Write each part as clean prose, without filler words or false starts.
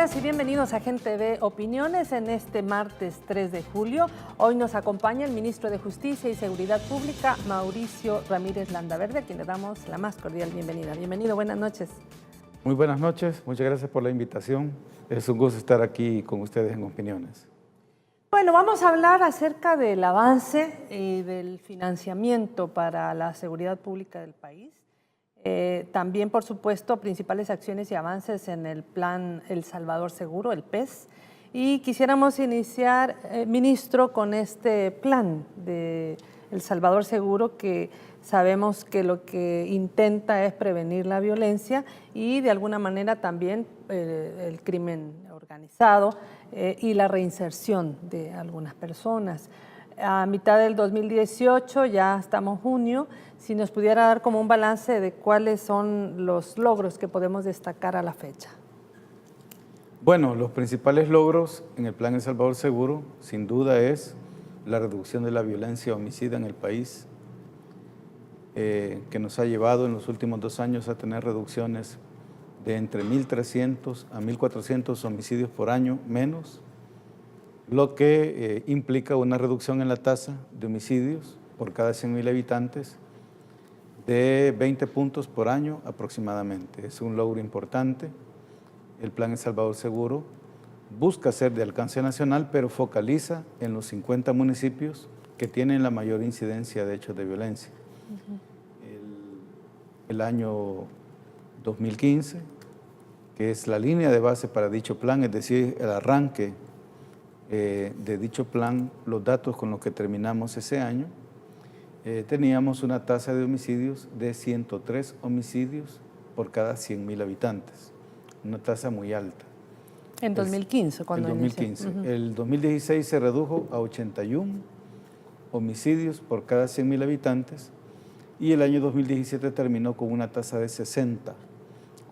noches y bienvenidos a Gente de Opiniones en este martes 3 de julio. Hoy nos acompaña el ministro de Justicia y Seguridad Pública, Mauricio Ramírez Landaverde, a quien le damos la más cordial bienvenida. Bienvenido, buenas noches. Muy buenas noches, muchas gracias por la invitación. Es un gusto estar aquí con ustedes en Opiniones. Bueno, vamos a hablar acerca del avance y del financiamiento para la seguridad pública del país. También, por supuesto, principales acciones y avances en el plan El Salvador Seguro, el PES. Y quisiéramos iniciar, ministro, con este plan de El Salvador Seguro, que sabemos que lo que intenta es prevenir la violencia y de alguna manera también el crimen organizado y la reinserción de algunas personas. A mitad del 2018, ya estamos junio, si nos pudiera dar como un balance de cuáles son los logros que podemos destacar a la fecha. Bueno, los principales logros en el plan El Salvador Seguro, sin duda, es la reducción de la violencia homicida en el país, que nos ha llevado en los últimos 2 años a tener reducciones de entre 1.300 a 1.400 homicidios por año menos, lo que implica una reducción en la tasa de homicidios por cada 100.000 habitantes de 20 puntos por año aproximadamente. Es un logro importante. El plan El Salvador Seguro busca ser de alcance nacional, pero focaliza en los 50 municipios que tienen la mayor incidencia de hechos de violencia. El año 2015, que es la línea de base para dicho plan, es decir, el arranque de dicho plan, los datos con los que terminamos ese año, teníamos una tasa de homicidios de 103 homicidios por cada 100.000 habitantes, una tasa muy alta. En 2015, cuando inició. En 2015. El 2016 se redujo a 81 homicidios por cada 100.000 habitantes y el año 2017 terminó con una tasa de 60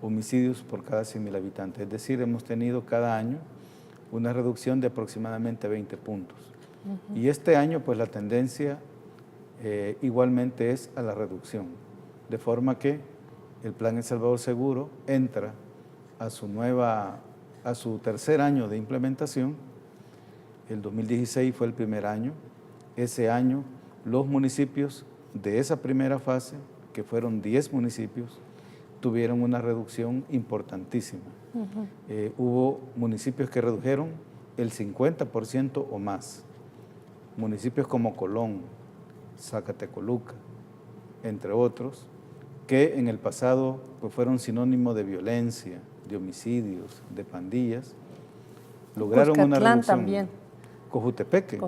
homicidios por cada 100.000 habitantes. Es decir, hemos tenido cada año una reducción de aproximadamente 20 puntos. Y este año, pues la tendencia igualmente es a la reducción, de forma que el plan El Salvador Seguro entra a su tercer año de implementación. El 2016 fue el primer año. Ese año los municipios de esa primera fase, que fueron 10 municipios, tuvieron una reducción importantísima. Hubo municipios que redujeron el 50% o más. Municipios como Colón, Zacatecoluca, entre otros, que en el pasado pues, fueron sinónimo de violencia, de homicidios, de pandillas, lograron una reducción. También. Cojutepeque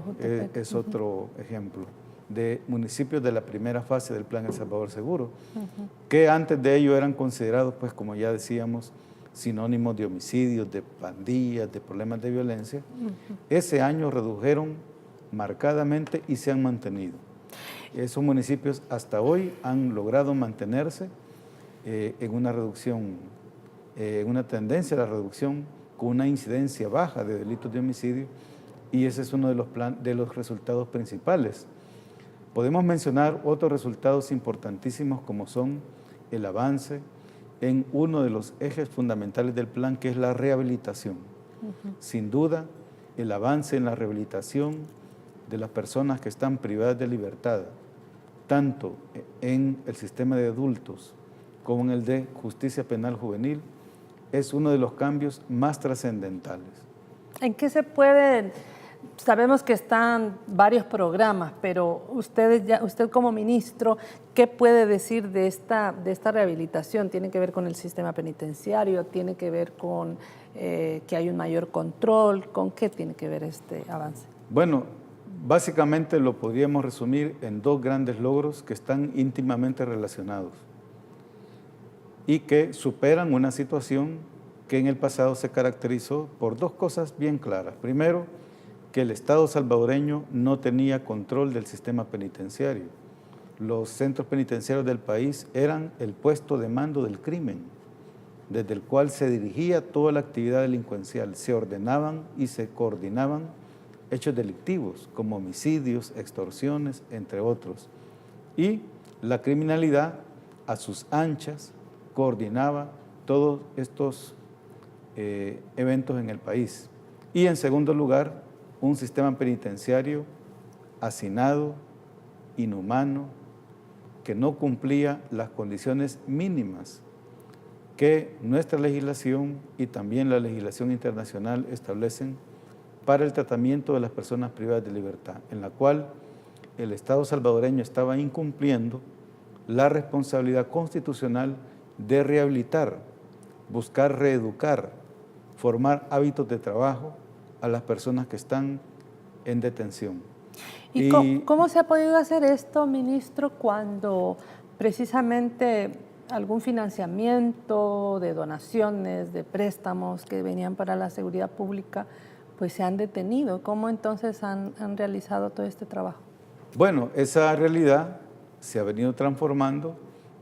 es otro ejemplo de municipios de la primera fase del plan El Salvador Seguro, que antes de ello eran considerados, pues como ya decíamos, sinónimos de homicidios, de pandillas, de problemas de violencia. Ese año redujeron marcadamente y se han mantenido. Esos municipios hasta hoy han logrado mantenerse en una reducción, en una tendencia a la reducción con una incidencia baja de delitos de homicidio, y ese es uno de los resultados principales. Podemos mencionar otros resultados importantísimos como son el avance en uno de los ejes fundamentales del plan, que es la rehabilitación. Sin duda, el avance en la rehabilitación de las personas que están privadas de libertad, tanto en el sistema de adultos como en el de justicia penal juvenil, es uno de los cambios más trascendentales. ¿En qué se pueden? Sabemos que están varios programas, pero usted como ministro, ¿qué puede decir de esta rehabilitación? ¿Tiene que ver con el sistema penitenciario? ¿Tiene que ver con que hay un mayor control? ¿Con qué tiene que ver este avance? Bueno, básicamente lo podríamos resumir en 2 grandes logros que están íntimamente relacionados y que superan una situación que en el pasado se caracterizó por 2 cosas bien claras. Primero, que el Estado salvadoreño no tenía control del sistema penitenciario. Los centros penitenciarios del país eran el puesto de mando del crimen, desde el cual se dirigía toda la actividad delincuencial. Se ordenaban y se coordinaban hechos delictivos como homicidios, extorsiones, entre otros. Y la criminalidad, a sus anchas, coordinaba todos estos eventos en el país. Y en segundo lugar, un sistema penitenciario hacinado, inhumano, que no cumplía las condiciones mínimas que nuestra legislación y también la legislación internacional establecen para el tratamiento de las personas privadas de libertad, en la cual el Estado salvadoreño estaba incumpliendo la responsabilidad constitucional de rehabilitar, buscar reeducar, formar hábitos de trabajo a las personas que están en detención. ¿Y cómo se ha podido hacer esto, ministro, cuando precisamente algún financiamiento de donaciones, de préstamos que venían para la seguridad pública, pues se han detenido? ¿Cómo entonces han realizado todo este trabajo? Bueno, esa realidad se ha venido transformando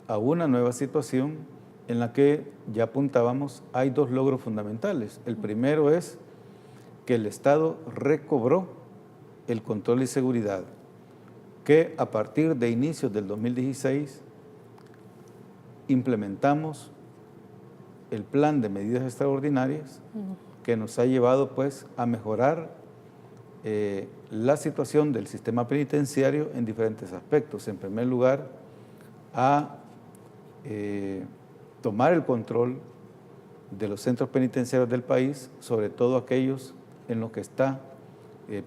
a una nueva situación en la que ya apuntábamos, hay dos logros fundamentales. El primero es que el Estado recobró el control y seguridad, que a partir de inicios del 2016 implementamos el plan de medidas extraordinarias que nos ha llevado pues a mejorar la situación del sistema penitenciario en diferentes aspectos. En primer lugar, a tomar el control de los centros penitenciarios del país, sobre todo aquellos en los que está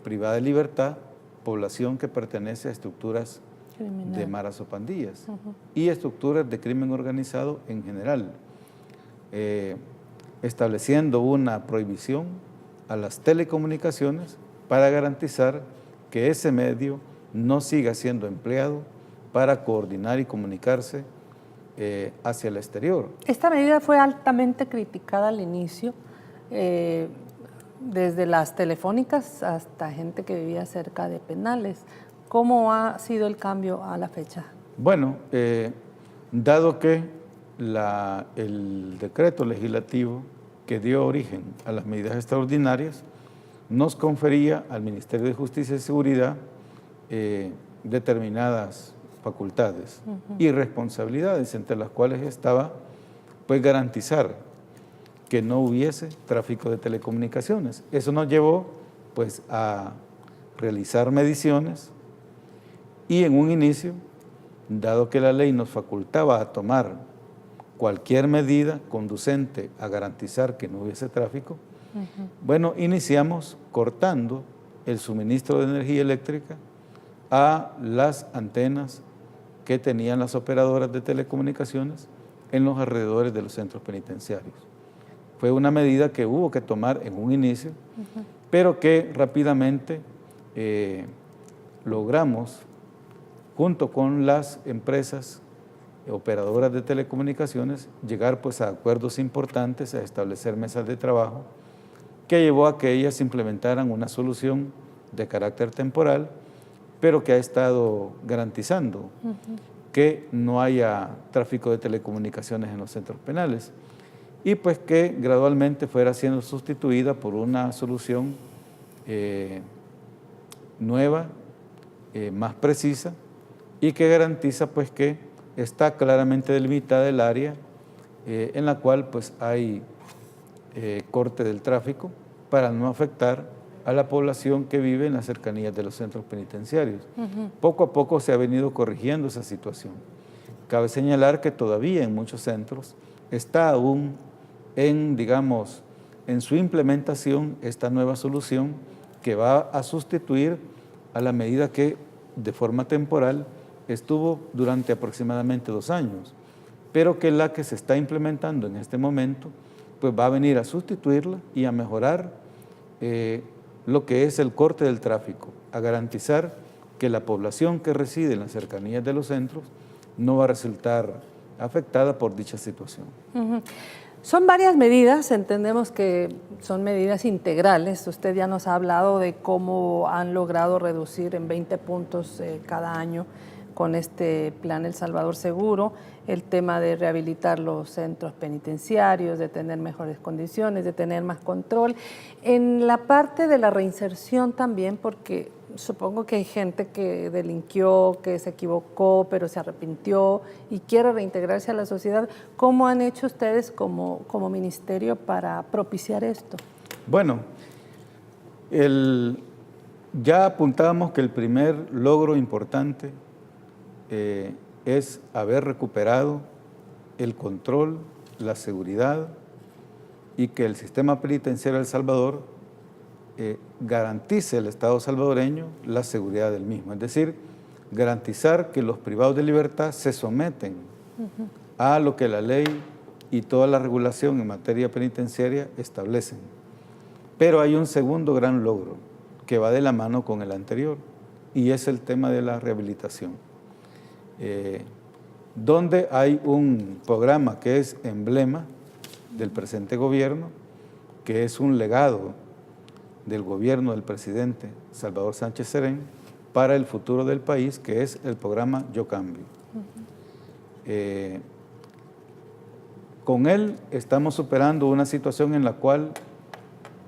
privada de libertad, población que pertenece a estructuras criminal, de maras o pandillas, y estructuras de crimen organizado en general, estableciendo una prohibición a las telecomunicaciones para garantizar que ese medio no siga siendo empleado para coordinar y comunicarse hacia el exterior. Esta medida fue altamente criticada al inicio, desde las telefónicas hasta gente que vivía cerca de penales. ¿Cómo ha sido el cambio a la fecha? Bueno, dado que el decreto legislativo que dio origen a las medidas extraordinarias nos confería al Ministerio de Justicia y Seguridad determinadas facultades y responsabilidades, entre las cuales estaba pues garantizar que no hubiese tráfico de telecomunicaciones. Eso nos llevó pues a realizar mediciones y en un inicio, dado que la ley nos facultaba a tomar cualquier medida conducente a garantizar que no hubiese tráfico, bueno, iniciamos cortando el suministro de energía eléctrica a las antenas que tenían las operadoras de telecomunicaciones en los alrededores de los centros penitenciarios. Fue una medida que hubo que tomar en un inicio, pero que rápidamente logramos, junto con las empresas operadoras de telecomunicaciones, llegar pues a acuerdos importantes, a establecer mesas de trabajo, que llevó a que ellas implementaran una solución de carácter temporal, pero que ha estado garantizando que no haya tráfico de telecomunicaciones en los centros penales y pues que gradualmente fuera siendo sustituida por una solución nueva, más precisa y que garantiza pues que está claramente delimitada el área en la cual pues hay corte del tráfico para no afectar a la población que vive en las cercanías de los centros penitenciarios. Poco a poco se ha venido corrigiendo esa situación. Cabe señalar que todavía en muchos centros está aún digamos, en su implementación esta nueva solución que va a sustituir a la medida que de forma temporal estuvo durante aproximadamente 2 años, pero que la que se está implementando en este momento pues va a venir a sustituirla y a mejorar lo que es el corte del tráfico, a garantizar que la población que reside en las cercanías de los centros no va a resultar afectada por dicha situación. Son varias medidas, entendemos que son medidas integrales. Usted ya nos ha hablado de cómo han logrado reducir en 20 puntos cada año con este plan El Salvador Seguro, el tema de rehabilitar los centros penitenciarios, de tener mejores condiciones, de tener más control. En la parte de la reinserción también, porque supongo que hay gente que delinquió, que se equivocó, pero se arrepintió y quiere reintegrarse a la sociedad. ¿Cómo han hecho ustedes como ministerio para propiciar esto? Bueno, ya apuntábamos que el primer logro importante es haber recuperado el control, la seguridad y que el sistema penitenciario de El Salvador garantice al Estado salvadoreño la seguridad del mismo. Es decir, garantizar que los privados de libertad se someten a lo que la ley y toda la regulación en materia penitenciaria establecen. Pero hay un segundo gran logro que va de la mano con el anterior y es el tema de la rehabilitación. Donde hay un programa que es emblema del presente gobierno, que es un legado del gobierno del presidente Salvador Sánchez Serén para el futuro del país, que es el programa Yo Cambio. Con él estamos superando una situación en la cual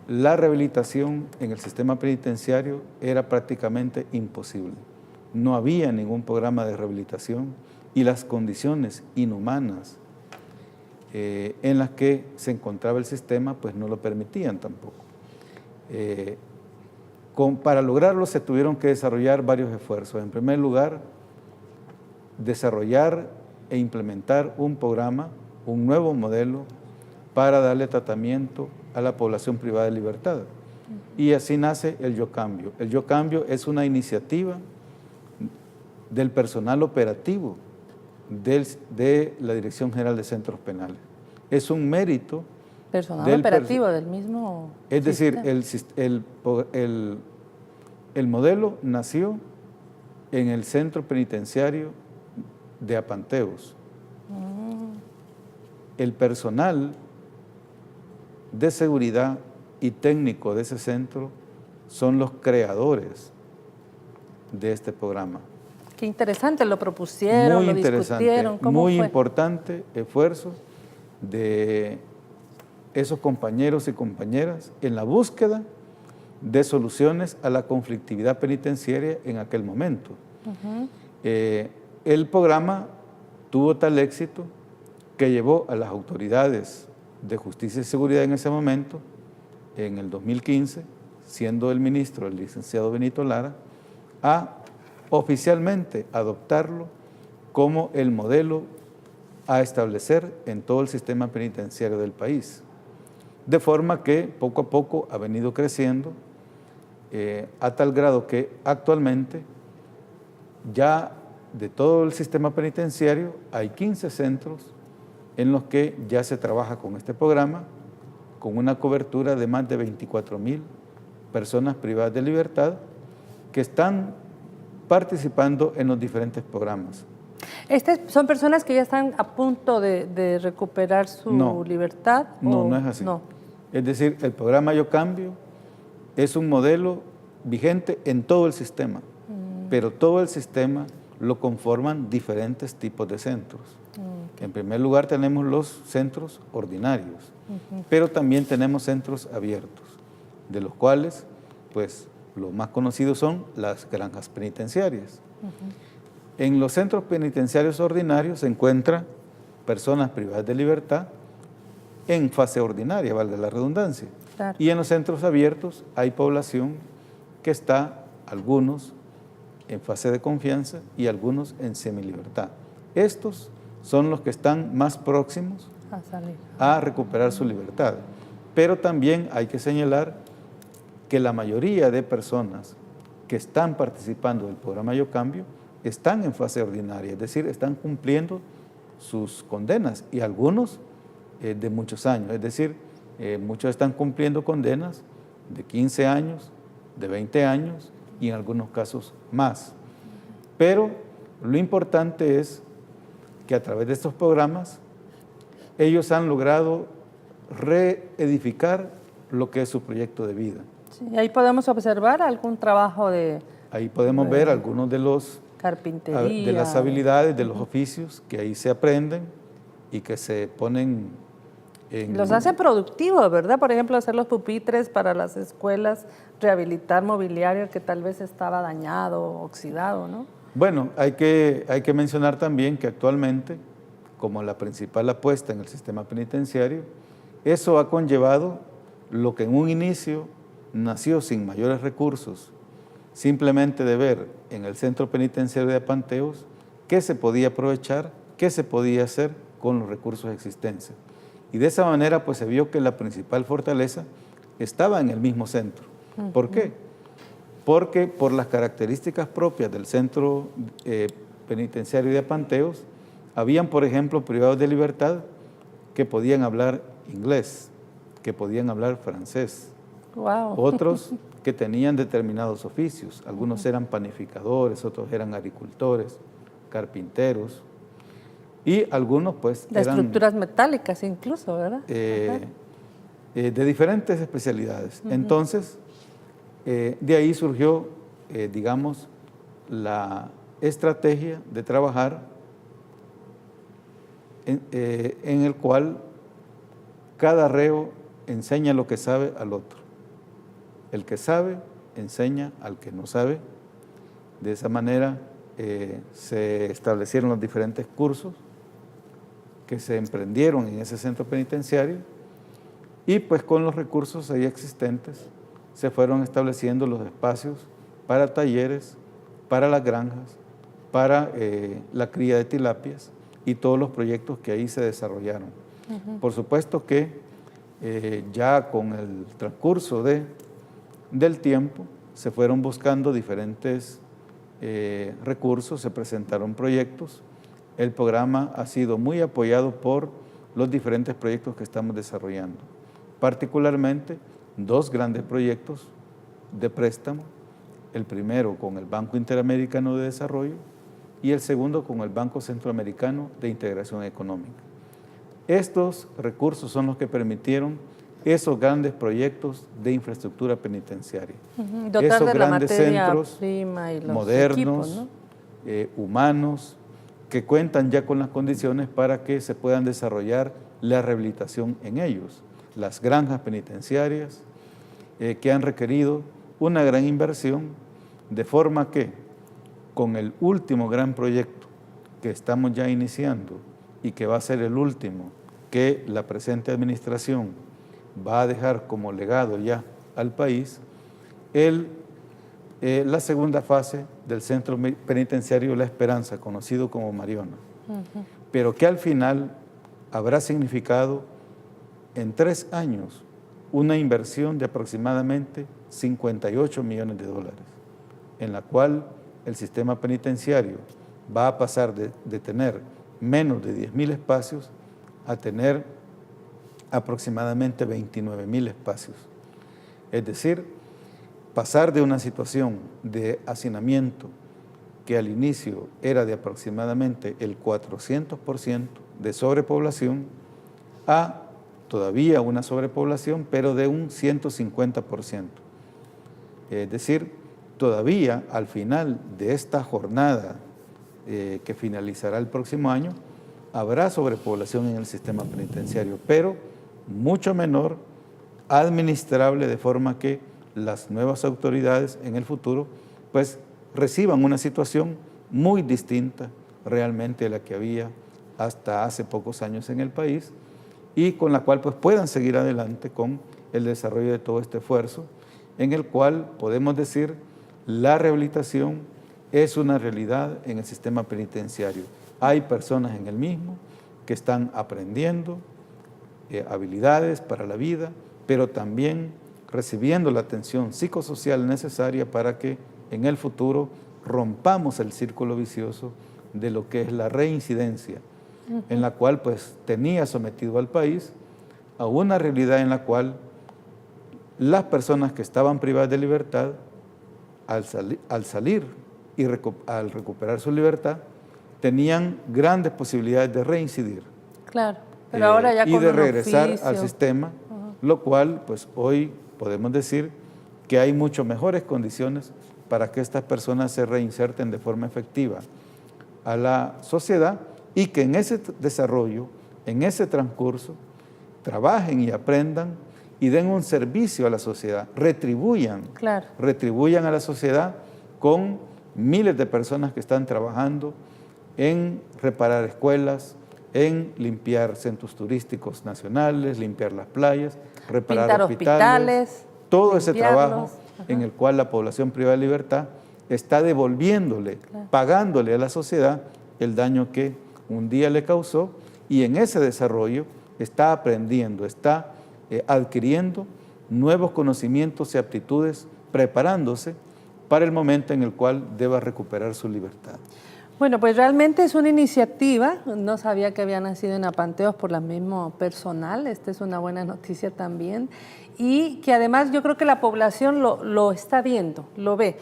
la rehabilitación en el sistema penitenciario era prácticamente imposible. No había ningún programa de rehabilitación y las condiciones inhumanas en las que se encontraba el sistema pues no lo permitían tampoco. Para lograrlo se tuvieron que desarrollar varios esfuerzos. En primer lugar, desarrollar e implementar un programa, un nuevo modelo para darle tratamiento a la población privada de libertad. Y así nace el Yo Cambio. El Yo Cambio es una iniciativa del personal operativo de la Dirección General de Centros Penales. Es un mérito personal operativo del mismo Es decir, sistema. el modelo nació en el centro penitenciario de Apanteos. El personal de seguridad y técnico de ese centro son los creadores de este programa. Qué interesante, lo propusieron, muy lo discutieron. ¿Cómo muy fue? importante esfuerzo de esos compañeros y compañeras en la búsqueda de soluciones a la conflictividad penitenciaria en aquel momento. El programa tuvo tal éxito que llevó a las autoridades de Justicia y Seguridad en ese momento, en el 2015, siendo el ministro el licenciado Benito Lara, a oficialmente adoptarlo como el modelo a establecer en todo el sistema penitenciario del país. De forma que poco a poco ha venido creciendo a tal grado que actualmente ya de todo el sistema penitenciario hay 15 centros en los que ya se trabaja con este programa, con una cobertura de más de 24,000 personas privadas de libertad que están participando en los diferentes programas. ¿Estas son personas que ya están a punto de recuperar su libertad? No, no es así. No. Es decir, el programa Yo Cambio es un modelo vigente en todo el sistema, pero todo el sistema lo conforman diferentes tipos de centros. En primer lugar tenemos los centros ordinarios, pero también tenemos centros abiertos, de los cuales, pues, los más conocidos son las granjas penitenciarias. En los centros penitenciarios ordinarios se encuentran personas privadas de libertad en fase ordinaria, valga la redundancia. Claro. Y en los centros abiertos hay población que está, algunos en fase de confianza y algunos en semilibertad. Estos son los que están más próximos a recuperar su libertad. Pero también hay que señalar que la mayoría de personas que están participando del programa Yo Cambio están en fase ordinaria, es decir, están cumpliendo sus condenas y algunos de muchos años, es decir, muchos están cumpliendo condenas de 15 años, de 20 años y en algunos casos más. Pero lo importante es que a través de estos programas ellos han logrado reedificar lo que es su proyecto de vida. Sí, ahí podemos observar algún trabajo de... Ahí podemos ver algunos de los carpintería, de las habilidades, de los oficios que ahí se aprenden y que se ponen Los hace productivos, ¿verdad? Por ejemplo, hacer los pupitres para las escuelas, rehabilitar mobiliario que tal vez estaba dañado, oxidado, ¿no? Bueno, hay que mencionar también que actualmente, como la principal apuesta en el sistema penitenciario, eso ha conllevado lo que en un inicio nació sin mayores recursos, simplemente de ver en el centro penitenciario de Apanteos qué se podía aprovechar, qué se podía hacer con los recursos existentes. Y de esa manera pues se vio que la principal fortaleza estaba en el mismo centro. ¿Por qué? Porque por las características propias del centro penitenciario de Apanteos, habían, por ejemplo, privados de libertad que podían hablar inglés, que podían hablar francés. Wow. Otros que tenían determinados oficios, algunos eran panificadores, otros eran agricultores, carpinteros, y algunos pues De eran estructuras metálicas incluso, ¿verdad? de diferentes especialidades. Entonces, de ahí surgió, digamos, la estrategia de trabajar en el cual cada reo enseña lo que sabe al otro. El que sabe enseña al que no sabe. De esa manera se establecieron los diferentes cursos que se emprendieron en ese centro penitenciario y pues con los recursos ahí existentes se fueron estableciendo los espacios para talleres, para las granjas, para la cría de tilapias y todos los proyectos que ahí se desarrollaron. Por supuesto que ya con el transcurso del tiempo se fueron buscando diferentes recursos, se presentaron proyectos. El programa ha sido muy apoyado por los diferentes proyectos que estamos desarrollando, particularmente 2 grandes proyectos de préstamo, el primero con el Banco Interamericano de Desarrollo y el segundo con el Banco Centroamericano de Integración Económica. Estos recursos son los que permitieron esos grandes proyectos de infraestructura penitenciaria. Dotar esos de la grandes materia centros prima y los modernos, equipos, ¿no? Humanos, que cuentan ya con las condiciones para que se puedan desarrollar la rehabilitación en ellos. Las granjas penitenciarias que han requerido una gran inversión, de forma que con el último gran proyecto que estamos ya iniciando y que va a ser el último que la presente administración va a dejar como legado ya al país, la segunda fase del Centro Penitenciario La Esperanza, conocido como Mariona, pero que al final habrá significado en 3 años una inversión de aproximadamente 58 millones de dólares, en la cual el sistema penitenciario va a pasar de tener menos de 10,000 espacios a tener aproximadamente 29,000 espacios. Es decir, pasar de una situación de hacinamiento que al inicio era de aproximadamente el 400% de sobrepoblación a todavía una sobrepoblación, pero de un 150%. Es decir, todavía al final de esta jornada que finalizará el próximo año, habrá sobrepoblación en el sistema penitenciario, pero mucho menor, administrable, de forma que las nuevas autoridades en el futuro pues reciban una situación muy distinta realmente a la que había hasta hace pocos años en el país y con la cual pues puedan seguir adelante con el desarrollo de todo este esfuerzo, en el cual podemos decir la rehabilitación es una realidad en el sistema penitenciario. Hay personas en el mismo que están aprendiendo habilidades para la vida, pero también recibiendo la atención psicosocial necesaria para que en el futuro rompamos el círculo vicioso de lo que es la reincidencia, en la cual pues tenía sometido al país a una realidad en la cual las personas que estaban privadas de libertad, al salir y al recuperar su libertad, tenían grandes posibilidades de reincidir. Claro, pero ahora ya con y de un regresar oficio al sistema, lo cual pues hoy podemos decir que hay mucho mejores condiciones para que estas personas se reinserten de forma efectiva a la sociedad y que en ese desarrollo, en ese transcurso, trabajen y aprendan y den un servicio a la sociedad, retribuyan a la sociedad con miles de personas que están trabajando en reparar escuelas, en limpiar centros turísticos nacionales, limpiar las playas, reparar pintar hospitales, todo ese trabajo Ajá. en el cual la población privada de libertad está devolviéndole, pagándole a la sociedad el daño que un día le causó, y en ese desarrollo está aprendiendo, está adquiriendo nuevos conocimientos y aptitudes, preparándose para el momento en el cual deba recuperar su libertad. Bueno, pues realmente es una iniciativa, no sabía que había nacido en Apanteos por la misma personal, esta es una buena noticia también, y que además yo creo que la población lo está viendo, lo ve.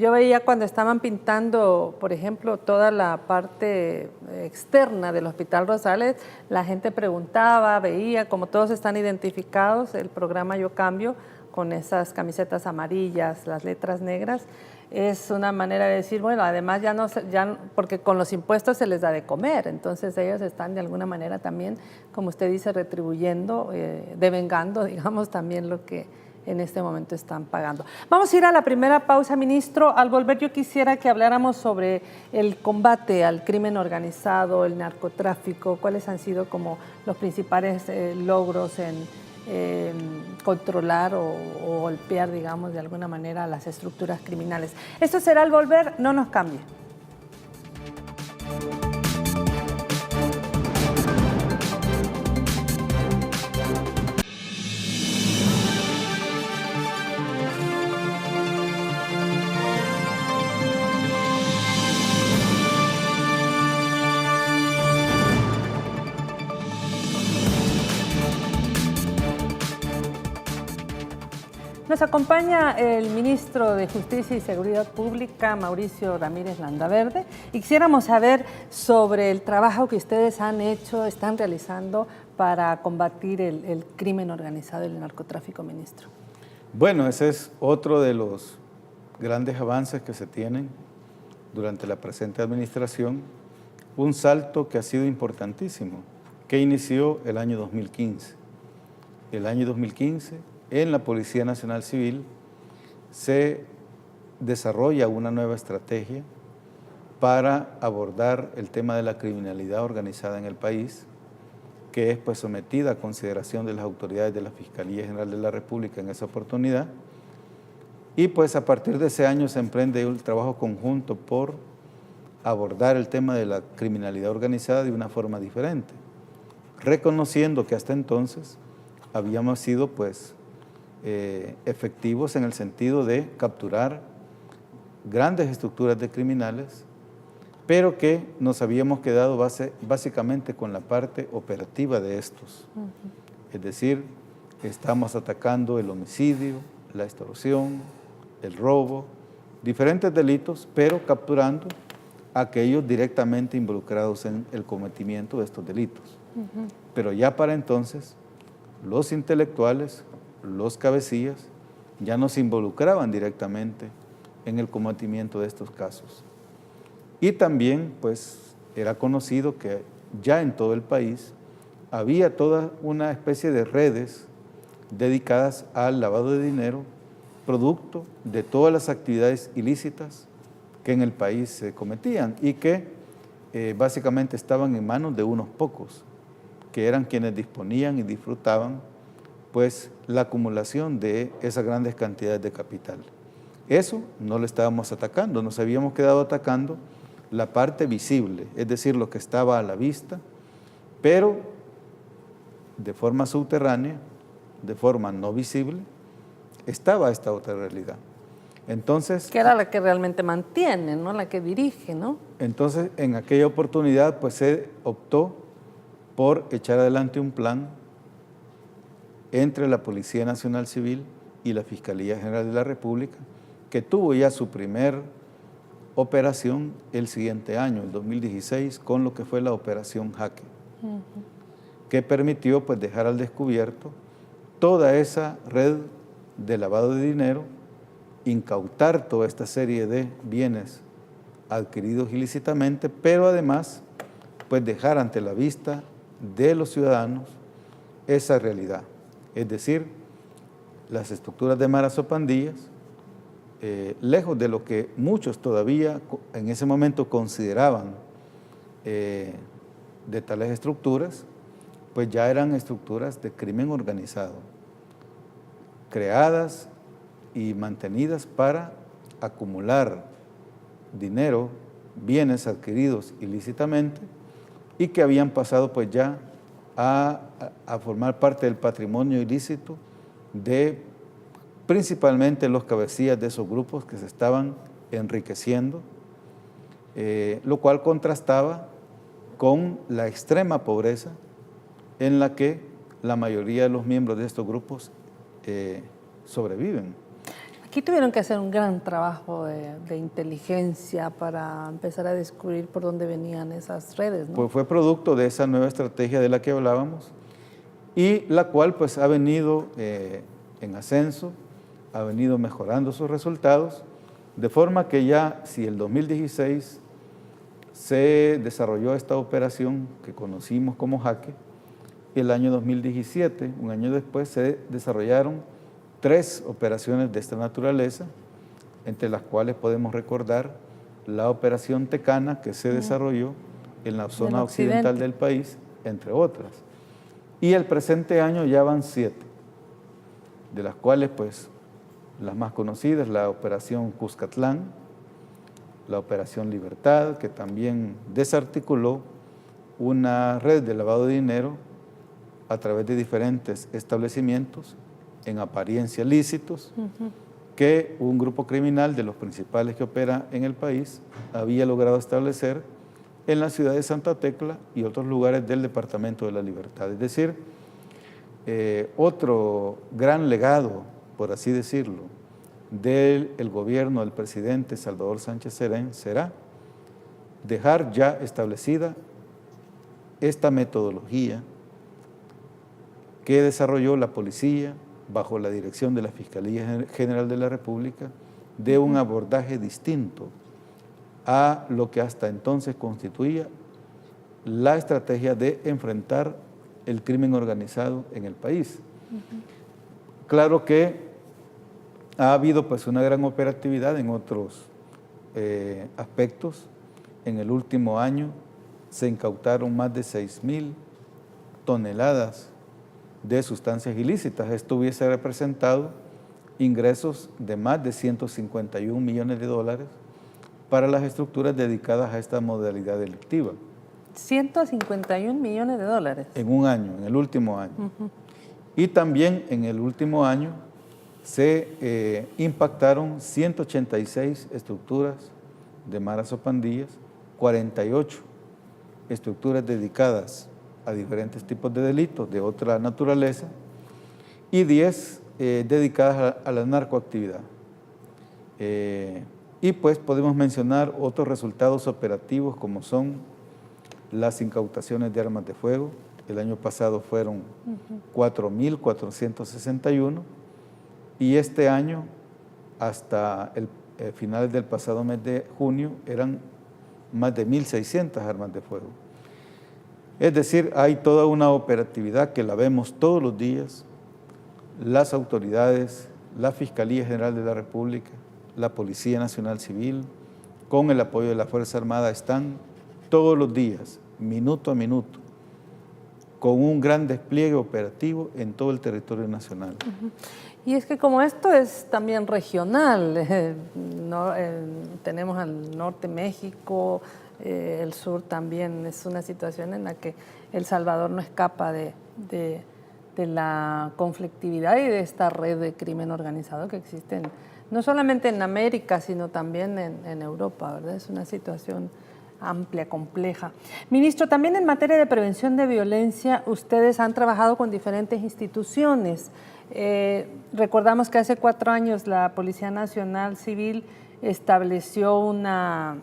Yo veía cuando estaban pintando, por ejemplo, toda la parte externa del Hospital Rosales, la gente preguntaba, veía, como todos están identificados, el programa Yo Cambio, con esas camisetas amarillas, las letras negras, es una manera de decir, bueno, además porque con los impuestos se les da de comer, entonces ellos están de alguna manera también, como usted dice, retribuyendo, devengando, digamos, también lo que en este momento están pagando. Vamos a ir a la primera pausa, ministro. Al volver yo quisiera que habláramos sobre el combate al crimen organizado, el narcotráfico, cuáles han sido como los principales logros en controlar o golpear, digamos, de alguna manera a las estructuras criminales. Esto será al volver, no nos cambie. Nos acompaña el ministro de Justicia y Seguridad Pública, Mauricio Ramírez Landaverde, y quisiéramos saber sobre el trabajo que ustedes han hecho, están realizando para combatir el crimen organizado y el narcotráfico, ministro. Bueno, ese es otro de los grandes avances que se tienen durante la presente administración, un salto que ha sido importantísimo, que inició el año 2015. El año 2015, en la Policía Nacional Civil se desarrolla una nueva estrategia para abordar el tema de la criminalidad organizada en el país, que es pues sometida a consideración de las autoridades de la Fiscalía General de la República en esa oportunidad, y pues a partir de ese año se emprende un trabajo conjunto por abordar el tema de la criminalidad organizada de una forma diferente, reconociendo que hasta entonces habíamos sido pues efectivos en el sentido de capturar grandes estructuras de criminales, pero que nos habíamos quedado básicamente con la parte operativa de estos. Es decir, estamos atacando el homicidio, la extorsión, el robo, diferentes delitos, pero capturando a aquellos directamente involucrados en el cometimiento de estos delitos. Pero ya para entonces, los intelectuales, los cabecillas, ya no se involucraban directamente en el cometimiento de estos casos. Y también, pues, era conocido que ya en todo el país había toda una especie de redes dedicadas al lavado de dinero, producto de todas las actividades ilícitas que en el país se cometían y que básicamente estaban en manos de unos pocos, que eran quienes disponían y disfrutaban pues la acumulación de esas grandes cantidades de capital. Eso no lo estábamos atacando, nos habíamos quedado atacando la parte visible, es decir, lo que estaba a la vista, pero de forma subterránea, de forma no visible, estaba esta otra realidad. Entonces, que era la que realmente mantiene, ¿no? La que dirige, ¿no? Entonces, en aquella oportunidad, pues se optó por echar adelante un plan entre la Policía Nacional Civil y la Fiscalía General de la República, que tuvo ya su primer operación el siguiente año, el 2016, con lo que fue la Operación Jaque, que permitió pues dejar al descubierto toda esa red de lavado de dinero, incautar toda esta serie de bienes adquiridos ilícitamente, pero además pues dejar ante la vista de los ciudadanos esa realidad. Es decir, las estructuras de maras o pandillas, lejos de lo que muchos todavía en ese momento consideraban de tales estructuras, pues ya eran estructuras de crimen organizado, creadas y mantenidas para acumular dinero, bienes adquiridos ilícitamente y que habían pasado pues ya a formar parte del patrimonio ilícito de principalmente los cabecillas de esos grupos que se estaban enriqueciendo, lo cual contrastaba con la extrema pobreza en la que la mayoría de los miembros de estos grupos sobreviven. Aquí tuvieron que hacer un gran trabajo de inteligencia para empezar a descubrir por dónde venían esas redes, ¿no? Pues fue producto de esa nueva estrategia de la que hablábamos y la cual pues ha venido en ascenso, ha venido mejorando sus resultados, de forma que ya si el 2016 se desarrolló esta operación que conocimos como Jaque, el año 2017, un año después, se desarrollaron 3 operaciones de esta naturaleza, entre las cuales podemos recordar la operación Tecana que se desarrolló en la zona occidental del país, entre otras. Y el presente año ya van 7, de las cuales pues las más conocidas, la operación Cuscatlán, la operación Libertad, que también desarticuló una red de lavado de dinero a través de diferentes establecimientos en apariencia lícitos, que un grupo criminal de los principales que opera en el país había logrado establecer en la ciudad de Santa Tecla y otros lugares del Departamento de la Libertad. Es decir, otro gran legado, por así decirlo, del gobierno del presidente Salvador Sánchez Serén será dejar ya establecida esta metodología que desarrolló la policía bajo la dirección de la Fiscalía General de la República, de un abordaje distinto a lo que hasta entonces constituía la estrategia de enfrentar el crimen organizado en el país. Claro que ha habido pues una gran operatividad en otros aspectos. En el último año se incautaron más de 6.000 toneladas de sustancias ilícitas. Esto hubiese representado ingresos de más de 151 millones de dólares para las estructuras dedicadas a esta modalidad delictiva. 151 millones de dólares. En un año, en el último año. Y también en el último año se impactaron 186 estructuras de maras o pandillas, 48 estructuras dedicadas a diferentes tipos de delitos de otra naturaleza y 10 dedicadas a la narcoactividad. Y pues podemos mencionar otros resultados operativos como son las incautaciones de armas de fuego. El año pasado fueron 4.461 y este año hasta el final del pasado mes de junio eran más de 1.600 armas de fuego. Es decir, hay toda una operatividad que la vemos todos los días. Las autoridades, la Fiscalía General de la República, la Policía Nacional Civil, con el apoyo de la Fuerza Armada, están todos los días, minuto a minuto, con un gran despliegue operativo en todo el territorio nacional. Y es que como esto es también regional, tenemos al norte México, el sur también es una situación en la que El Salvador no escapa de la conflictividad y de esta red de crimen organizado que existe no solamente en América, sino también en Europa, ¿verdad? Es una situación amplia, compleja. Ministro, también en materia de prevención de violencia, ustedes han trabajado con diferentes instituciones. Recordamos que hace 4 años la Policía Nacional Civil estableció una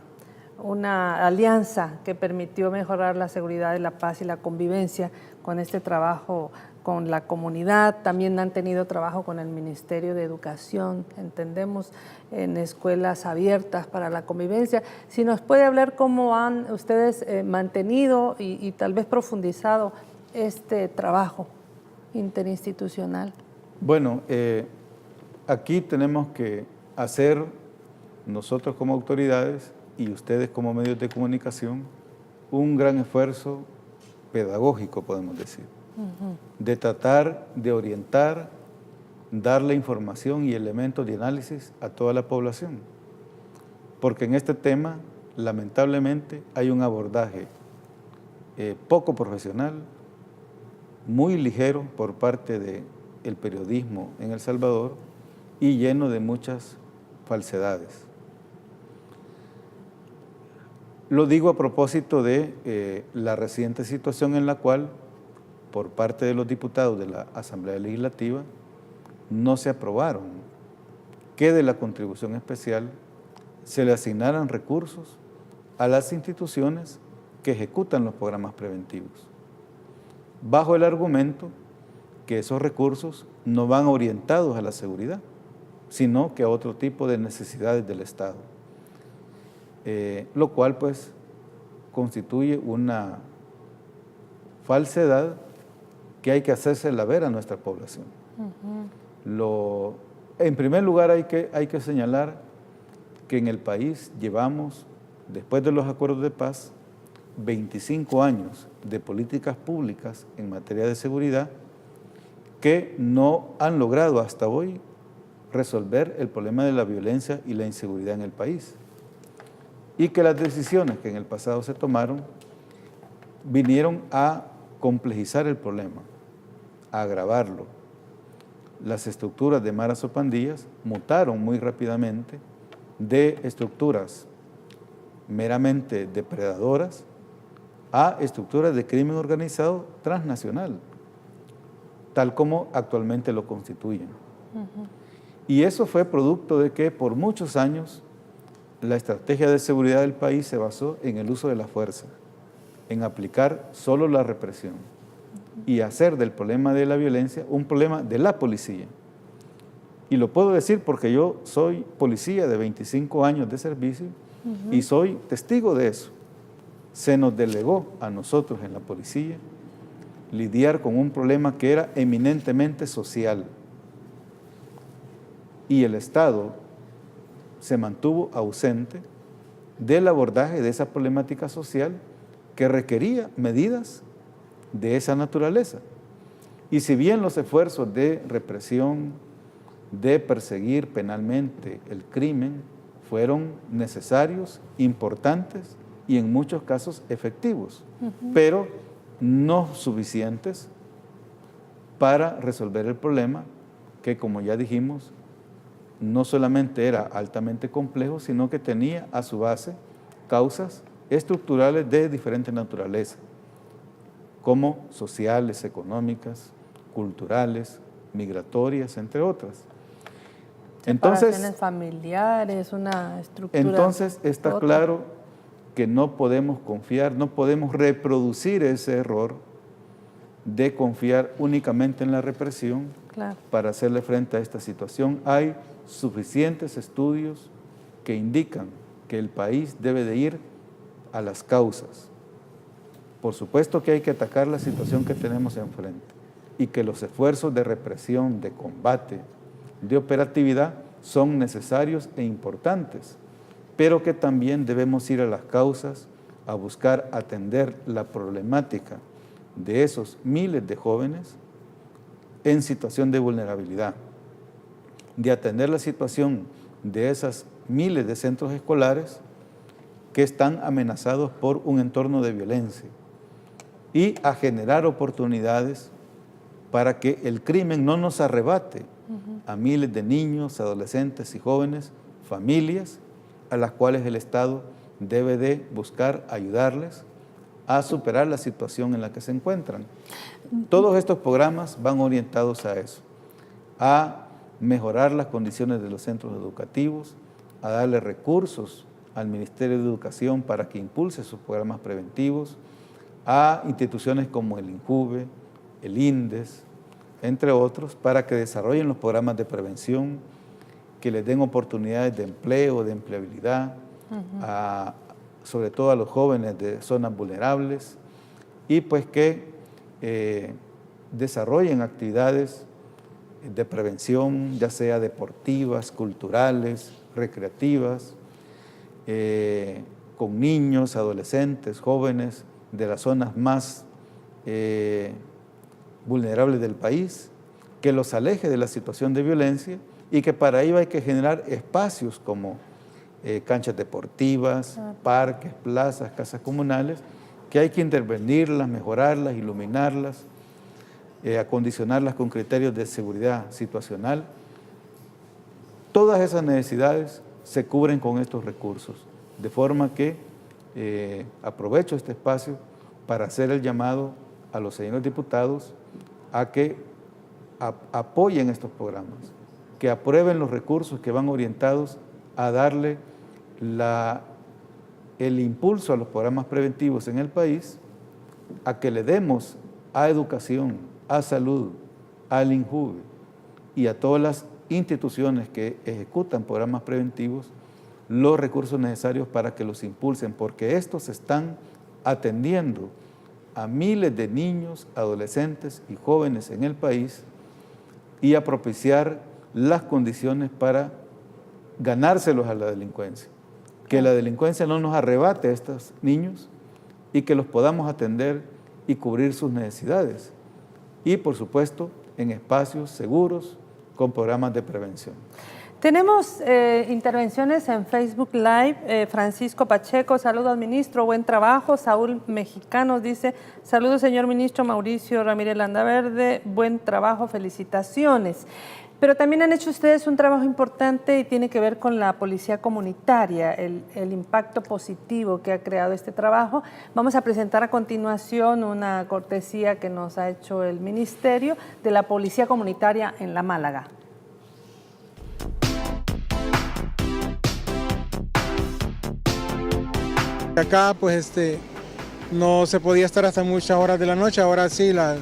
alianza que permitió mejorar la seguridad, la paz y la convivencia con este trabajo con la comunidad. También han tenido trabajo con el Ministerio de Educación, entendemos, en escuelas abiertas para la convivencia. Si nos puede hablar cómo han ustedes mantenido y tal vez profundizado este trabajo. interinstitucional? Bueno, aquí tenemos que hacer nosotros como autoridades y ustedes como medios de comunicación un gran esfuerzo pedagógico, podemos decir, de tratar de orientar, darle información y elementos de análisis a toda la población. Porque en este tema, lamentablemente, hay un abordaje poco profesional, muy ligero por parte del periodismo en El Salvador y lleno de muchas falsedades. Lo digo a propósito de la reciente situación en la cual, por parte de los diputados de la Asamblea Legislativa, no se aprobaron que de la contribución especial se le asignaran recursos a las instituciones que ejecutan los programas preventivos, bajo el argumento que esos recursos no van orientados a la seguridad, sino que a otro tipo de necesidades del Estado. Lo cual pues constituye una falsedad que hay que hacérsela ver a nuestra población. En primer lugar hay que señalar que en el país llevamos, después de los acuerdos de paz, 25 años de políticas públicas en materia de seguridad que no han logrado hasta hoy resolver el problema de la violencia y la inseguridad en el país. Y que las decisiones que en el pasado se tomaron vinieron a complejizar el problema, a agravarlo. Las estructuras de maras o pandillas mutaron muy rápidamente de estructuras meramente depredadoras a estructuras de crimen organizado transnacional, tal como actualmente lo constituyen. Y eso fue producto de que por muchos años la estrategia de seguridad del país se basó en el uso de la fuerza, en aplicar solo la represión y hacer del problema de la violencia un problema de la policía. Y lo puedo decir porque yo soy policía de 25 años de servicio y soy testigo de eso. Se nos delegó a nosotros en la policía lidiar con un problema que era eminentemente social. Y el Estado se mantuvo ausente del abordaje de esa problemática social que requería medidas de esa naturaleza. Y si bien los esfuerzos de represión, de perseguir penalmente el crimen, fueron necesarios, importantes y en muchos casos efectivos, pero no suficientes para resolver el problema que, como ya dijimos, no solamente era altamente complejo, sino que tenía a su base causas estructurales de diferente naturaleza, como sociales, económicas, culturales, migratorias, entre otras. Separaciones familiares, una estructura. Entonces está claro que no podemos confiar, no podemos reproducir ese error de confiar únicamente en la represión para hacerle frente a esta situación. Hay suficientes estudios que indican que el país debe de ir a las causas. Por supuesto que hay que atacar la situación que tenemos enfrente y que los esfuerzos de represión, de combate, de operatividad son necesarios e importantes, pero que también debemos ir a las causas, a buscar atender la problemática de esos miles de jóvenes en situación de vulnerabilidad, de atender la situación de esas miles de centros escolares que están amenazados por un entorno de violencia y a generar oportunidades para que el crimen no nos arrebate a miles de niños, adolescentes y jóvenes, familias a las cuales el Estado debe de buscar ayudarles a superar la situación en la que se encuentran. Todos estos programas van orientados a eso, a mejorar las condiciones de los centros educativos, a darle recursos al Ministerio de Educación para que impulse sus programas preventivos, a instituciones como el INJUVE, el INDES, entre otros, para que desarrollen los programas de prevención, que les den oportunidades de empleo, de empleabilidad, sobre todo a los jóvenes de zonas vulnerables, y pues que desarrollen actividades de prevención, ya sea deportivas, culturales, recreativas, con niños, adolescentes, jóvenes de las zonas más vulnerables del país, que los aleje de la situación de violencia y que para ello hay que generar espacios como canchas deportivas, parques, plazas, casas comunales, que hay que intervenirlas, mejorarlas, iluminarlas, acondicionarlas con criterios de seguridad situacional. Todas esas necesidades se cubren con estos recursos, de forma que aprovecho este espacio para hacer el llamado a los señores diputados a que apoyen estos programas, que aprueben los recursos que van orientados a darle el impulso a los programas preventivos en el país, a que le demos a educación, a salud, al INJUVE y a todas las instituciones que ejecutan programas preventivos los recursos necesarios para que los impulsen, porque estos están atendiendo a miles de niños, adolescentes y jóvenes en el país y a propiciar las condiciones para ganárselos a la delincuencia. Que la delincuencia no nos arrebate a estos niños y que los podamos atender y cubrir sus necesidades. Y, por supuesto, en espacios seguros con programas de prevención. Tenemos intervenciones en Facebook Live. Francisco Pacheco, saludos ministro, buen trabajo. Saúl Mexicano dice, saludos señor ministro. Mauricio Ramírez Landaverde, buen trabajo, felicitaciones. Pero también han hecho ustedes un trabajo importante y tiene que ver con la policía comunitaria, el impacto positivo que ha creado este trabajo. Vamos a presentar a continuación una cortesía que nos ha hecho el Ministerio de la Policía Comunitaria en La Málaga. Acá pues no se podía estar hasta muchas horas de la noche, ahora sí la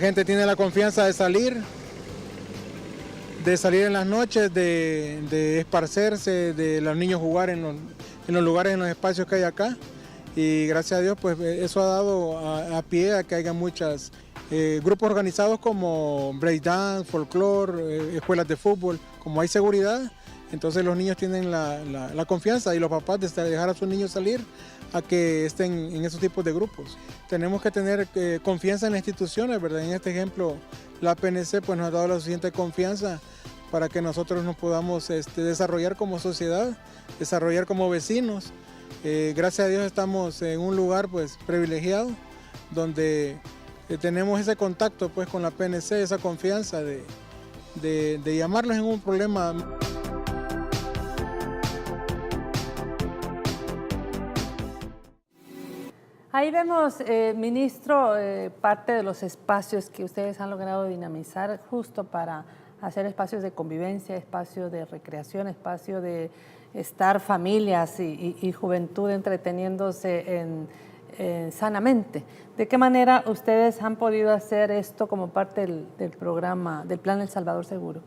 gente tiene la confianza de salir en las noches, de esparcerse, de los niños jugar en los lugares, en los espacios que hay acá. Y gracias a Dios pues eso ha dado a pie a que haya muchos grupos organizados como breakdance, folclore, escuelas de fútbol. Como hay seguridad, entonces los niños tienen la confianza y los papás de dejar a sus niños salir a que estén en esos tipos de grupos. Tenemos que tener confianza en las instituciones, ¿verdad? En este ejemplo, la PNC pues, nos ha dado la suficiente confianza para que nosotros nos podamos desarrollar como sociedad, desarrollar como vecinos. Gracias a Dios estamos en un lugar pues, privilegiado, donde tenemos ese contacto pues, con la PNC, esa confianza de llamarlos en un problema. Ahí vemos, ministro, parte de los espacios que ustedes han logrado dinamizar justo para hacer espacios de convivencia, espacios de recreación, espacio de estar familias y juventud entreteniéndose sanamente. ¿De qué manera ustedes han podido hacer esto como parte del programa, del Plan El Salvador Seguro?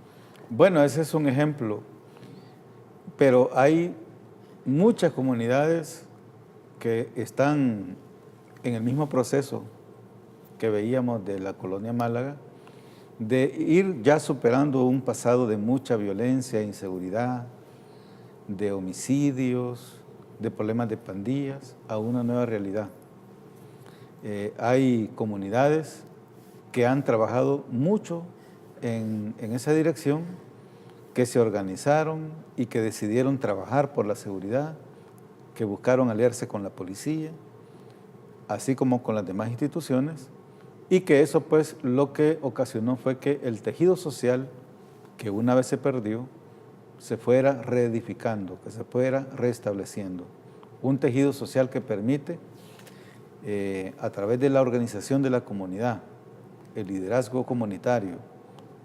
Bueno, ese es un ejemplo, pero hay muchas comunidades que están en el mismo proceso que veíamos de la colonia Málaga, de ir ya superando un pasado de mucha violencia, inseguridad, de homicidios, de problemas de pandillas, a una nueva realidad. Hay comunidades que han trabajado mucho en esa dirección, que se organizaron y que decidieron trabajar por la seguridad, que buscaron aliarse con la policía, así como con las demás instituciones, y que eso pues lo que ocasionó fue que el tejido social, que una vez se perdió, se fuera reedificando, que se fuera restableciendo. Un tejido social que permite, a través de la organización de la comunidad, el liderazgo comunitario,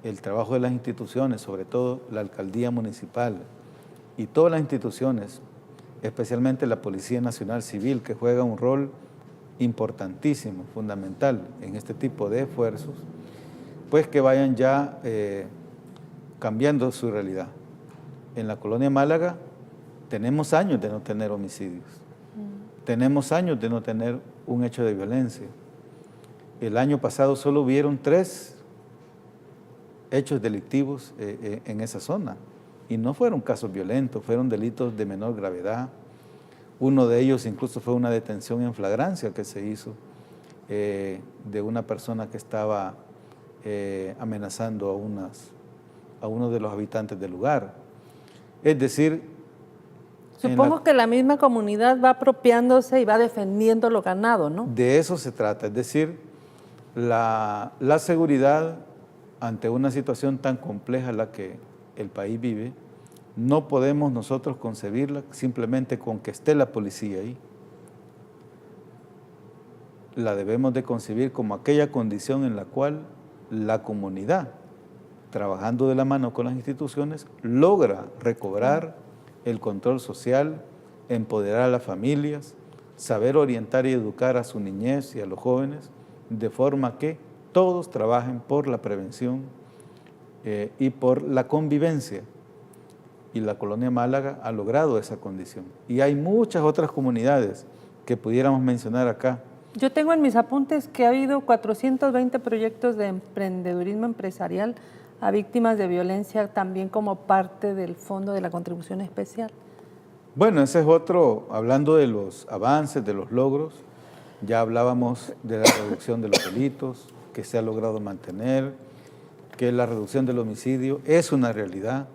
el trabajo de las instituciones, sobre todo la alcaldía municipal y todas las instituciones, especialmente la Policía Nacional Civil, que juega un rol importantísimo, fundamental en este tipo de esfuerzos, pues que vayan ya cambiando su realidad. En la colonia Málaga tenemos años de no tener homicidios, tenemos años de no tener un hecho de violencia. el año pasado solo hubieron 3 hechos delictivos en esa zona. Y no fueron casos violentos, fueron delitos de menor gravedad. Uno de ellos incluso fue una detención en flagrancia que se hizo de una persona que estaba amenazando a uno de los habitantes del lugar. Es decir, supongo que la misma comunidad va apropiándose y va defendiendo lo ganado, ¿no? De eso se trata, es decir, la seguridad ante una situación tan compleja en la que el país vive, no podemos nosotros concebirla simplemente con que esté la policía ahí. La debemos de concebir como aquella condición en la cual la comunidad, trabajando de la mano con las instituciones, logra recobrar el control social, empoderar a las familias, saber orientar y educar a su niñez y a los jóvenes, de forma que todos trabajen por la prevención y por la convivencia. Y la Colonia Málaga ha logrado esa condición. Y hay muchas otras comunidades que pudiéramos mencionar acá. Yo tengo en mis apuntes que ha habido 420 proyectos de emprendedurismo empresarial a víctimas de violencia, también como parte del Fondo de la Contribución Especial. Bueno, ese es otro, hablando de los avances, de los logros, ya hablábamos de la reducción de los delitos, que se ha logrado mantener, que la reducción del homicidio es una realidad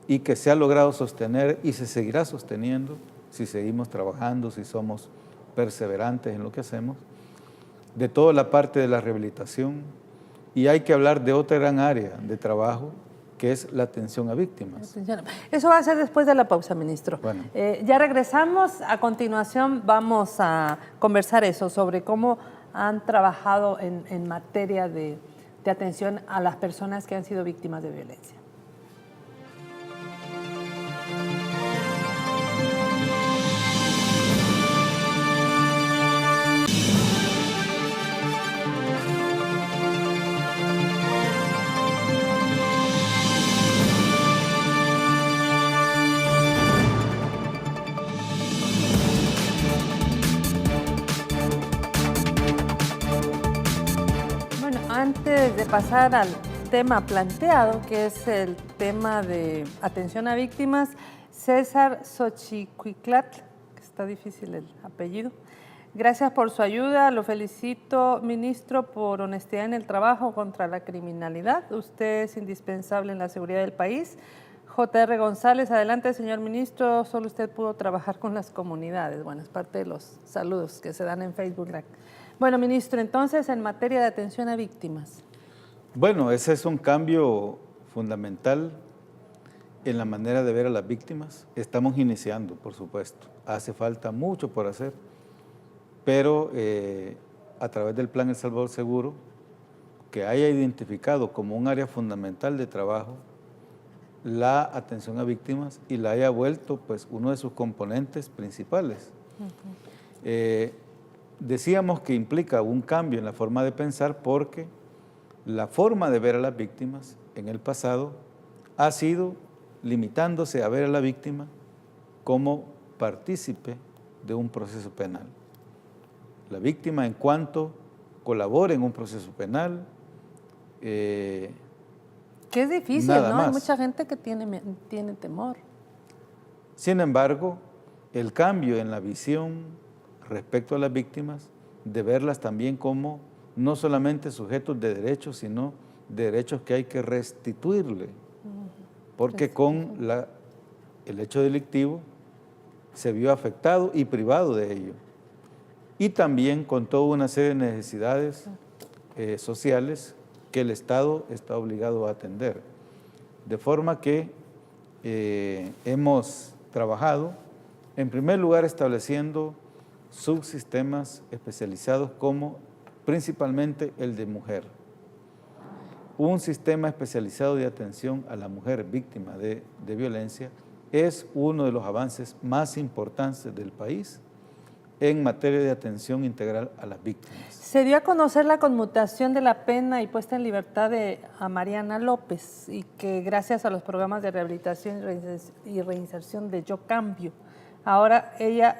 y que se ha logrado sostener y se seguirá sosteniendo si seguimos trabajando, si somos perseverantes en lo que hacemos, de toda la parte de la rehabilitación. Y hay que hablar de otra gran área de trabajo, que es la atención a víctimas. Eso va a ser después de la pausa, ministro. Bueno. Ya regresamos. A continuación vamos a conversar eso, sobre cómo han trabajado en materia de atención a las personas que han sido víctimas de violencia. Antes de pasar al tema planteado, que es el tema de atención a víctimas, César Xochicuiclatl, que está difícil el apellido, gracias por su ayuda, lo felicito, ministro, por honestidad en el trabajo contra la criminalidad. Usted es indispensable en la seguridad del país. J.R. González, adelante, señor ministro, solo usted pudo trabajar con las comunidades. Bueno, es parte de los saludos que se dan en Facebook. Bueno, ministro, entonces, en materia de atención a víctimas. Bueno, ese es un cambio fundamental en la manera de ver a las víctimas. Estamos iniciando, por supuesto. Hace falta mucho por hacer, pero a través del Plan El Salvador Seguro, que haya identificado como un área fundamental de trabajo la atención a víctimas y la haya vuelto pues uno de sus componentes principales. Decíamos que implica un cambio en la forma de pensar porque la forma de ver a las víctimas en el pasado ha sido limitándose a ver a la víctima como partícipe de un proceso penal. La víctima en cuanto colabora en un proceso penal. Que es difícil, ¿no? Hay mucha gente que tiene temor. Sin embargo, el cambio en la visión respecto a las víctimas, de verlas también como no solamente sujetos de derechos, sino de derechos que hay que restituirle, porque con el hecho delictivo se vio afectado y privado de ello. Y también con toda una serie de necesidades sociales que el Estado está obligado a atender. De forma que hemos trabajado, en primer lugar, estableciendo subsistemas especializados como principalmente el de mujer. Un sistema especializado de atención a la mujer víctima de violencia es uno de los avances más importantes del país en materia de atención integral a las víctimas. Se dio a conocer la conmutación de la pena y puesta en libertad de Mariana López y que gracias a los programas de rehabilitación y reinserción de Yo Cambio, ahora ella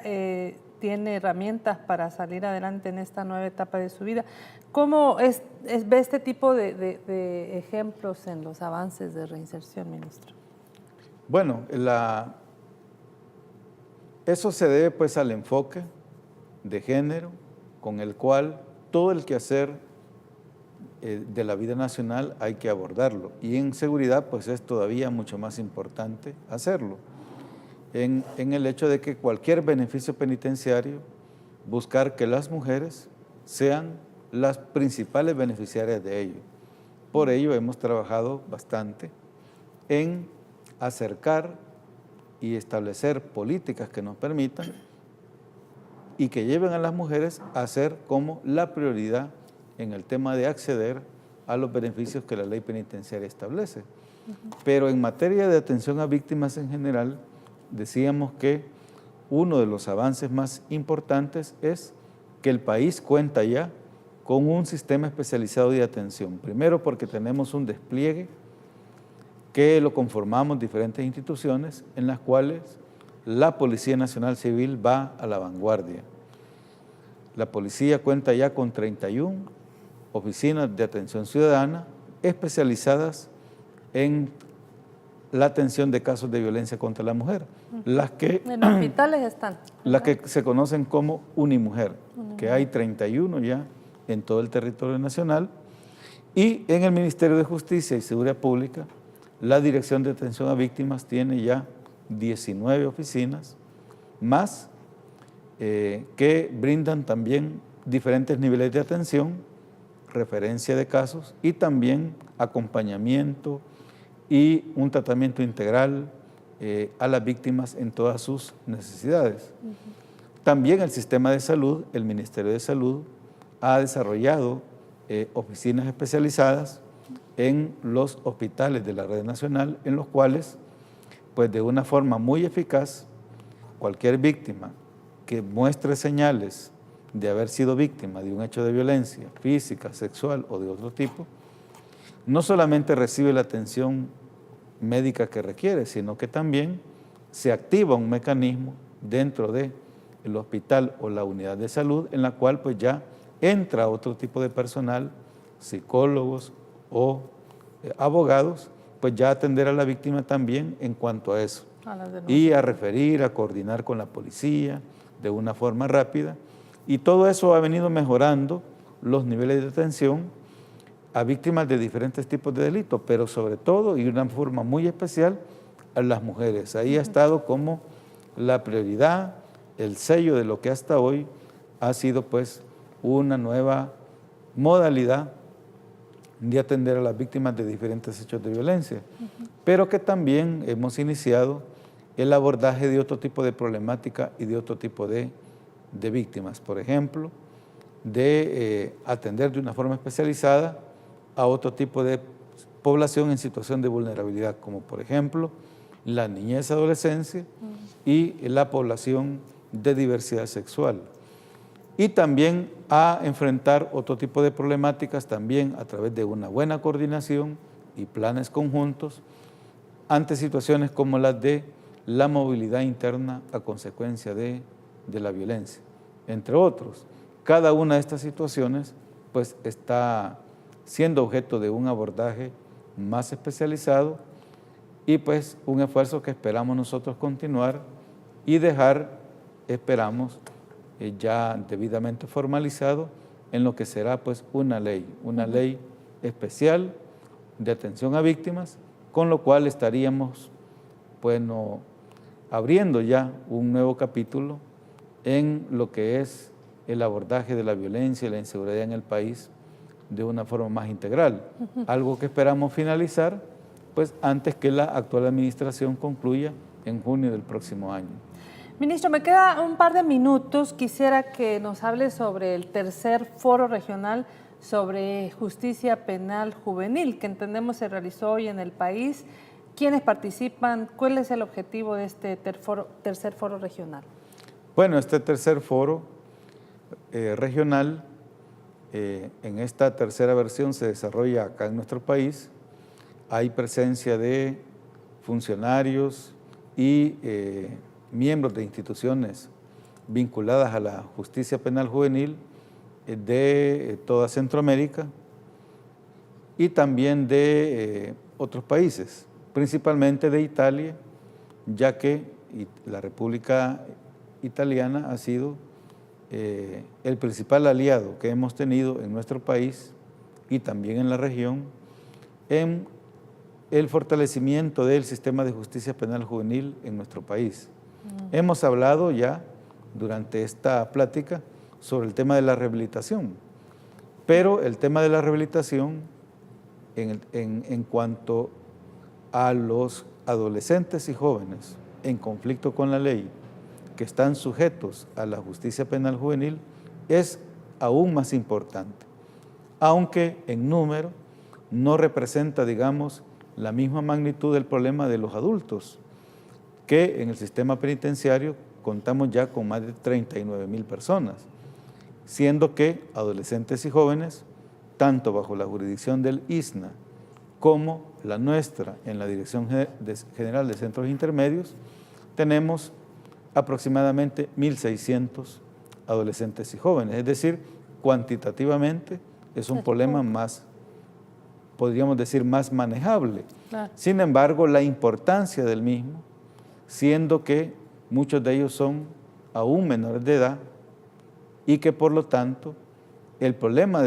tiene herramientas para salir adelante en esta nueva etapa de su vida. ¿Cómo ve este tipo de ejemplos en los avances de reinserción, ministro? Bueno, eso se debe pues al enfoque de género con el cual todo el quehacer de la vida nacional hay que abordarlo, y en seguridad pues es todavía mucho más importante hacerlo, en el hecho de que cualquier beneficio penitenciario, buscar que las mujeres sean las principales beneficiarias de ello. Por ello hemos trabajado bastante en acercar y establecer políticas que nos permitan y que lleven a las mujeres a ser como la prioridad en el tema de acceder a los beneficios que la ley penitenciaria establece. Pero en materia de atención a víctimas en general, decíamos que uno de los avances más importantes es que el país cuenta ya con un sistema especializado de atención. Primero porque tenemos un despliegue que lo conformamos diferentes instituciones en las cuales la Policía Nacional Civil va a la vanguardia. La policía cuenta ya con 31 oficinas de atención ciudadana especializadas en la atención de casos de violencia contra la mujer, las que en hospitales están, las que se conocen como Unimujer, que hay 31 ya en todo el territorio nacional, y en el Ministerio de Justicia y Seguridad Pública la Dirección de Atención a Víctimas tiene ya 19 oficinas más que brindan también diferentes niveles de atención, referencia de casos y también acompañamiento y un tratamiento integral a las víctimas en todas sus necesidades. También el sistema de salud, el Ministerio de Salud, ha desarrollado oficinas especializadas en los hospitales de la red nacional, en los cuales, pues de una forma muy eficaz, cualquier víctima que muestre señales de haber sido víctima de un hecho de violencia física, sexual o de otro tipo, no solamente recibe la atención médica que requiere, sino que también se activa un mecanismo dentro del hospital o la unidad de salud en la cual pues ya entra otro tipo de personal, psicólogos o abogados, pues ya atender a la víctima también en cuanto a eso. Y a referir, a coordinar con la policía de una forma rápida. Y todo eso ha venido mejorando los niveles de atención a víctimas de diferentes tipos de delitos, pero sobre todo y de una forma muy especial a las mujeres. Ahí ha estado como la prioridad, el sello de lo que hasta hoy ha sido pues una nueva modalidad de atender a las víctimas de diferentes hechos de violencia, pero que también hemos iniciado el abordaje de otro tipo de problemática y de otro tipo de víctimas, por ejemplo, de atender de una forma especializada a otro tipo de población en situación de vulnerabilidad, como por ejemplo la niñez, adolescencia y la población de diversidad sexual. Y también a enfrentar otro tipo de problemáticas también a través de una buena coordinación y planes conjuntos ante situaciones como las de la movilidad interna a consecuencia de la violencia, entre otros. Cada una de estas situaciones pues está siendo objeto de un abordaje más especializado y pues un esfuerzo que esperamos nosotros continuar y dejar, esperamos, ya debidamente formalizado en lo que será pues una ley especial de atención a víctimas, con lo cual estaríamos bueno, abriendo ya un nuevo capítulo en lo que es el abordaje de la violencia y la inseguridad en el país de una forma más integral, algo que esperamos finalizar pues antes que la actual administración concluya en junio del próximo año. Ministro, me queda un par de minutos. Quisiera que nos hable sobre el tercer foro regional sobre justicia penal juvenil, que entendemos se realizó hoy en el país. ¿Quiénes participan? ¿Cuál es el objetivo de este tercer foro regional? Bueno, este tercer foro regional, en esta tercera versión se desarrolla acá en nuestro país. Hay presencia de funcionarios y miembros de instituciones vinculadas a la justicia penal juvenil de toda Centroamérica y también de otros países, principalmente de Italia, ya que la República Italiana ha sido el principal aliado que hemos tenido en nuestro país y también en la región en el fortalecimiento del sistema de justicia penal juvenil en nuestro país. Hemos hablado ya durante esta plática sobre el tema de la rehabilitación, pero el tema de la rehabilitación en cuanto a los adolescentes y jóvenes en conflicto con la ley que están sujetos a la justicia penal juvenil es aún más importante, aunque en número no representa, digamos, la misma magnitud del problema de los adultos, que en el sistema penitenciario contamos ya con más de 39,000 personas, siendo que adolescentes y jóvenes, tanto bajo la jurisdicción del ISNA como la nuestra en la Dirección General de Centros Intermedios, tenemos aproximadamente 1,600 adolescentes y jóvenes, es decir, cuantitativamente es un problema más, podríamos decir, más manejable. Claro. Sin embargo, la importancia del mismo, siendo que muchos de ellos son aún menores de edad y que por lo tanto el problema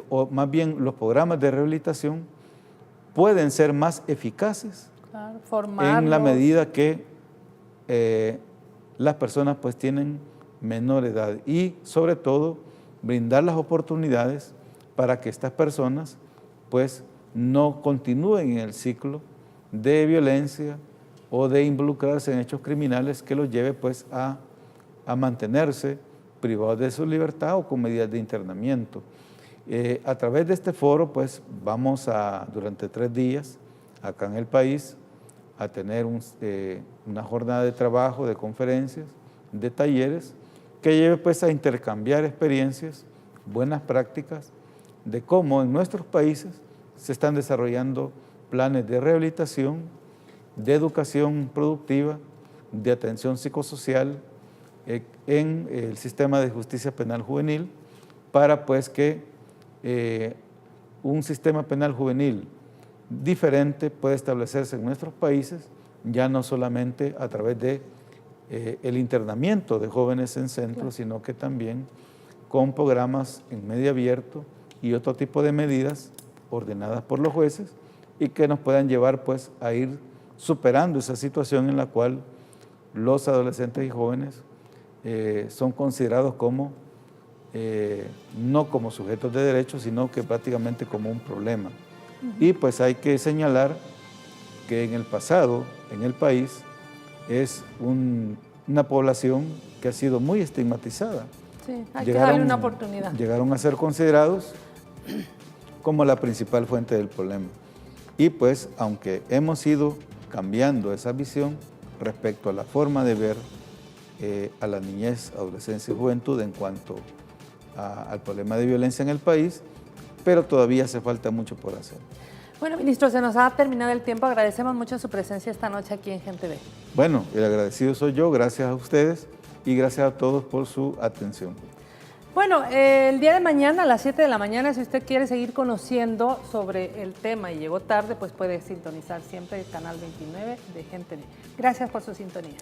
o más bien los programas de rehabilitación pueden ser más eficaces en la medida que las personas pues tienen menor edad y sobre todo brindar las oportunidades para que estas personas pues no continúen en el ciclo de violencia o de involucrarse en hechos criminales que los lleve pues a mantenerse privados de su libertad o con medidas de internamiento. A través de este foro pues vamos durante 3 días acá en el país a tener una jornada de trabajo, de conferencias, de talleres que lleve pues a intercambiar experiencias, buenas prácticas de cómo en nuestros países se están desarrollando planes de rehabilitación, de educación productiva, de atención psicosocial en el sistema de justicia penal juvenil para pues que un sistema penal juvenil diferente pueda establecerse en nuestros países, ya no solamente a través de el internamiento de jóvenes en centros, sino que también con programas en medio abierto y otro tipo de medidas ordenadas por los jueces y que nos puedan llevar pues a ir superando esa situación en la cual los adolescentes y jóvenes son considerados como no como sujetos de derechos, sino que prácticamente como un problema. Y pues hay que señalar que en el pasado, en el país, es una población que ha sido muy estigmatizada. Sí, hay que darle una oportunidad. Llegaron a ser considerados como la principal fuente del problema. Y pues, aunque hemos ido cambiando esa visión respecto a la forma de ver a la niñez, adolescencia y juventud en cuanto al problema de violencia en el país, pero todavía hace falta mucho por hacer. Bueno, ministro, se nos ha terminado el tiempo. Agradecemos mucho su presencia esta noche aquí en Gente Ve. Bueno, el agradecido soy yo, gracias a ustedes y gracias a todos por su atención. Bueno, el día de mañana a las 7 de la mañana, si usted quiere seguir conociendo sobre el tema y llegó tarde, pues puede sintonizar siempre el canal 29 de Gente Ve. Gracias por su sintonía.